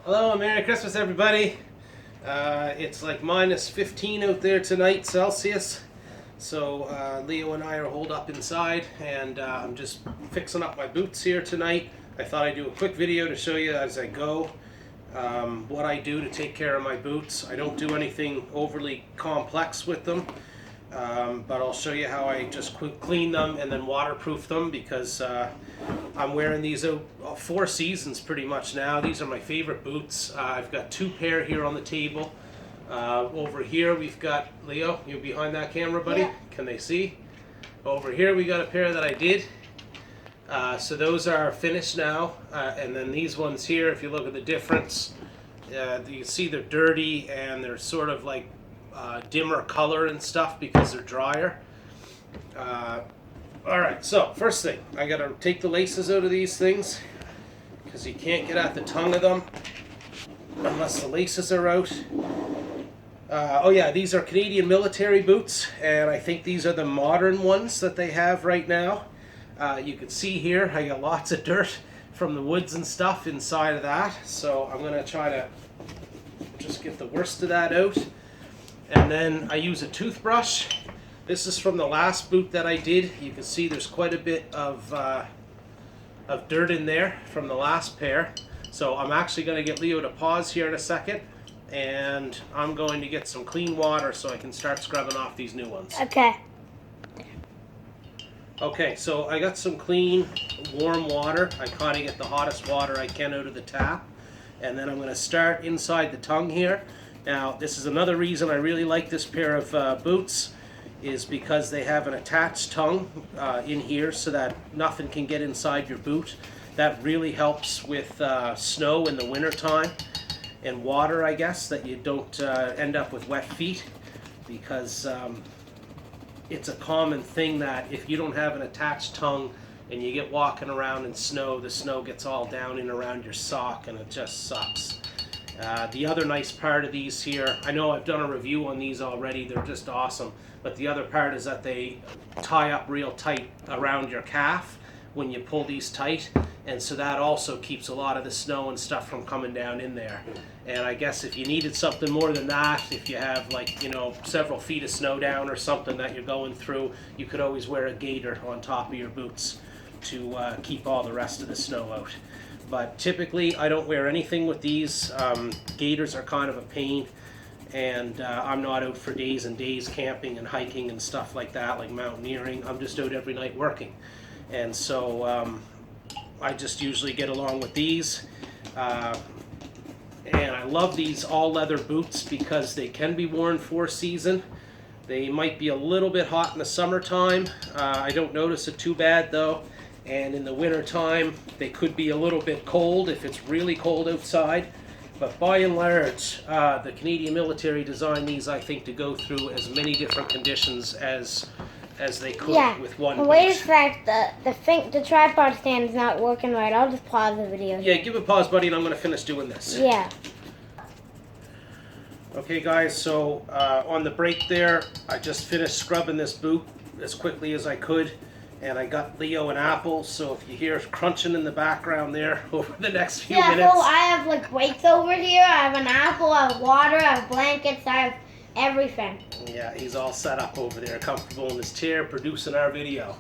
Hello, Merry Christmas, everybody. It's like minus 15 out there tonight, Celsius. So Leo and I are holed up inside, and I'm just fixing up my boots here tonight. I thought I'd do a quick video to show you as I go what I do to take care of my boots. I don't do anything overly complex with them, but I'll show you how I just clean them and then waterproof them, because I'm wearing these out 4 seasons pretty much now. These are my favorite boots. I've got 2 pair here on the table. Over here we've got, Leo, you behind that camera, buddy? Yeah. Can they see? Over here we got a pair that I did. So those are finished now. And then these ones here, if you look at the difference, you see they're dirty and they're sort of like dimmer color and stuff because they're drier. Alright, so first thing, I gotta take the laces out of these things because you can't get at the tongue of them unless the laces are out. Oh yeah, these are Canadian military boots, and I think these are the modern ones that they have right now. You can see here I got lots of dirt from the woods and stuff inside of that, so I'm gonna try to just get the worst of that out. And then I use a toothbrush. This is from the last boot that I did. You can see there's quite a bit of dirt in there from the last pair. So I'm actually going to get Leo to pause here in a second, and I'm going to get some clean water so I can start scrubbing off these new ones. Okay. Okay, so I got some clean, warm water. I kind of get the hottest water I can out of the tap. And then I'm going to start inside the tongue here. Now, this is another reason I really like this pair of boots, is because they have an attached tongue in here so that nothing can get inside your boot. That really helps with snow in the winter time and water, I guess, that you don't end up with wet feet, because it's a common thing that if you don't have an attached tongue and you get walking around in snow, the snow gets all down and around your sock and it just sucks. The other nice part of these here, I know I've done a review on these already, they're just awesome, but the other part is that they tie up real tight around your calf when you pull these tight, and so that also keeps a lot of the snow and stuff from coming down in there. And I guess if you needed something more than that, if you have, like, you know, several feet of snow down or something that you're going through, you could always wear a gaiter on top of your boots to keep all the rest of the snow out. But typically I don't wear anything with these. Gaiters are kind of a pain, and I'm not out for days and days camping and hiking and stuff like that, like mountaineering. I'm just out every night working, and so I just usually get along with these. And I love these all leather boots because they can be worn 4 season. They might be a little bit hot in the summertime. I don't notice it too bad though. And in the winter time, they could be a little bit cold if it's really cold outside. But by and large, the Canadian military designed these, I think, to go through as many different conditions as they could with one boot. Wait a sec, the tripod stand is not working right. I'll just pause the video. Yeah, give it a pause, buddy, and I'm going to finish doing this. Yeah. Okay, guys, so on the break there, I just finished scrubbing this boot as quickly as I could. And I got Leo an apple, so if you hear crunching in the background there over the next few minutes. Yeah, so I have like weights over here, I have an apple, I have water, I have blankets, I have everything. Yeah, he's all set up over there, comfortable in his chair, producing our video.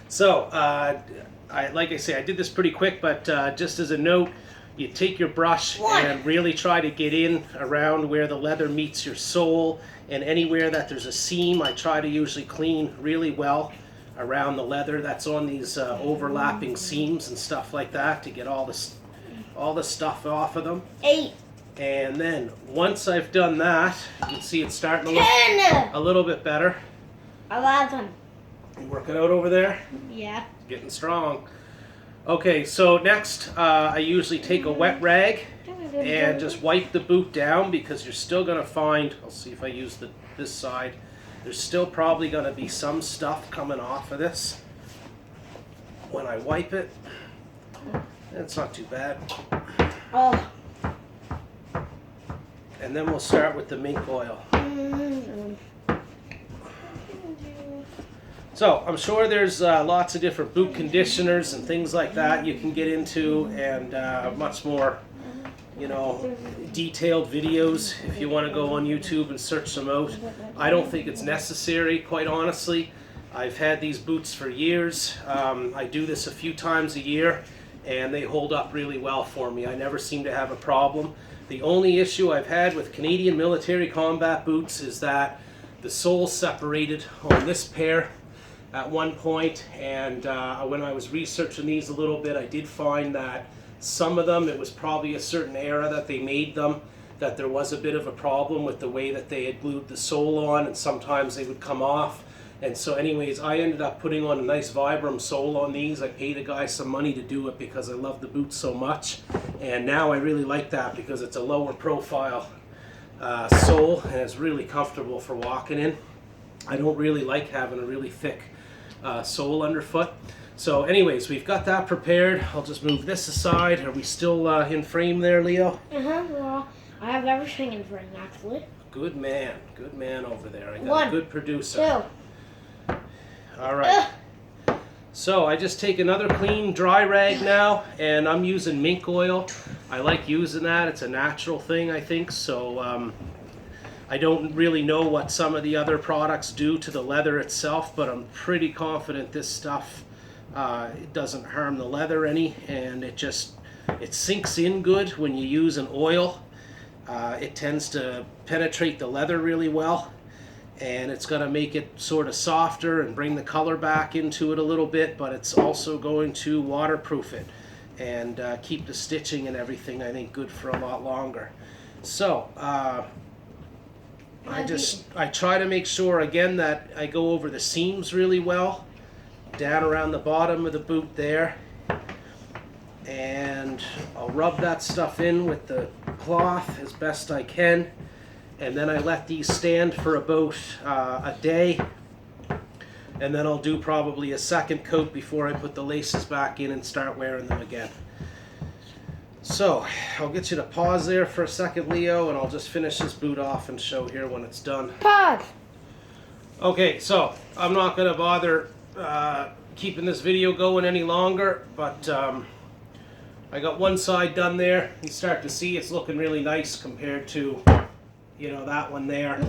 So, like I say, I did this pretty quick, but just as a note, you take your brush and really try to get in around where the leather meets your sole, and anywhere that there's a seam, I try to usually clean really well around the leather that's on these overlapping seams and stuff like that, to get all the stuff off of them. 8. And then once I've done that, you can see it's starting to look a little bit better. 11. You working out over there? Yeah. Getting strong. Okay, so next I usually take a wet rag and just wipe the boot down, because you're still going to find, I'll see if I use this side, there's still probably going to be some stuff coming off of this when I wipe it. It's not too bad. Oh. And then we'll start with the mink oil. So I'm sure there's lots of different boot conditioners and things like that you can get into, and much more detailed videos if you want to go on YouTube and search them out. I don't think it's necessary, quite honestly. I've had these boots for years. I do this a few times a year, and they hold up really well for me. I never seem to have a problem. The only issue I've had with Canadian military combat boots is that the sole's separated on this pair at one point, and when I was researching these a little bit, I did find that some of them, it was probably a certain era that they made them, that there was a bit of a problem with the way that they had glued the sole on, and sometimes they would come off. And so anyways, I ended up putting on a nice Vibram sole on these. I paid a guy some money to do it because I love the boots so much. And now I really like that because it's a lower profile sole, and it's really comfortable for walking in. I don't really like having a really thick sole underfoot. So anyways, we've got that prepared. I'll just move this aside. Are we still in frame there, Leo? Well, I have everything in frame, actually. Good man over there. I got One, a good producer. 2. All right. So I just take another clean dry rag now, and I'm using mink oil. I like using that. It's a natural thing, I think. So I don't really know what some of the other products do to the leather itself, but I'm pretty confident this stuff it doesn't harm the leather any, and it sinks in good when you use an oil. It tends to penetrate the leather really well, and it's going to make it sort of softer and bring the color back into it a little bit, but it's also going to waterproof it and keep the stitching and everything, I think, good for a lot longer. So I try to make sure again that I go over the seams really well, down around the bottom of the boot there, and I'll rub that stuff in with the cloth as best I can, and then I let these stand for about a day, and then I'll do probably a second coat before I put the laces back in and start wearing them again. So I'll get you to pause there for a second, Leo, and I'll just finish this boot off and show here when it's done. Pause! Okay, so I'm not going to bother keeping this video going any longer, but I got one side done there. You start to see it's looking really nice compared to, that one there.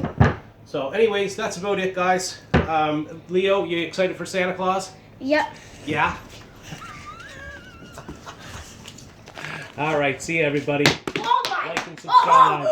So anyways, that's about it, guys. Leo, you excited for Santa Claus? Yep. Yeah? All right, see you, everybody. Oh my! Like and subscribe.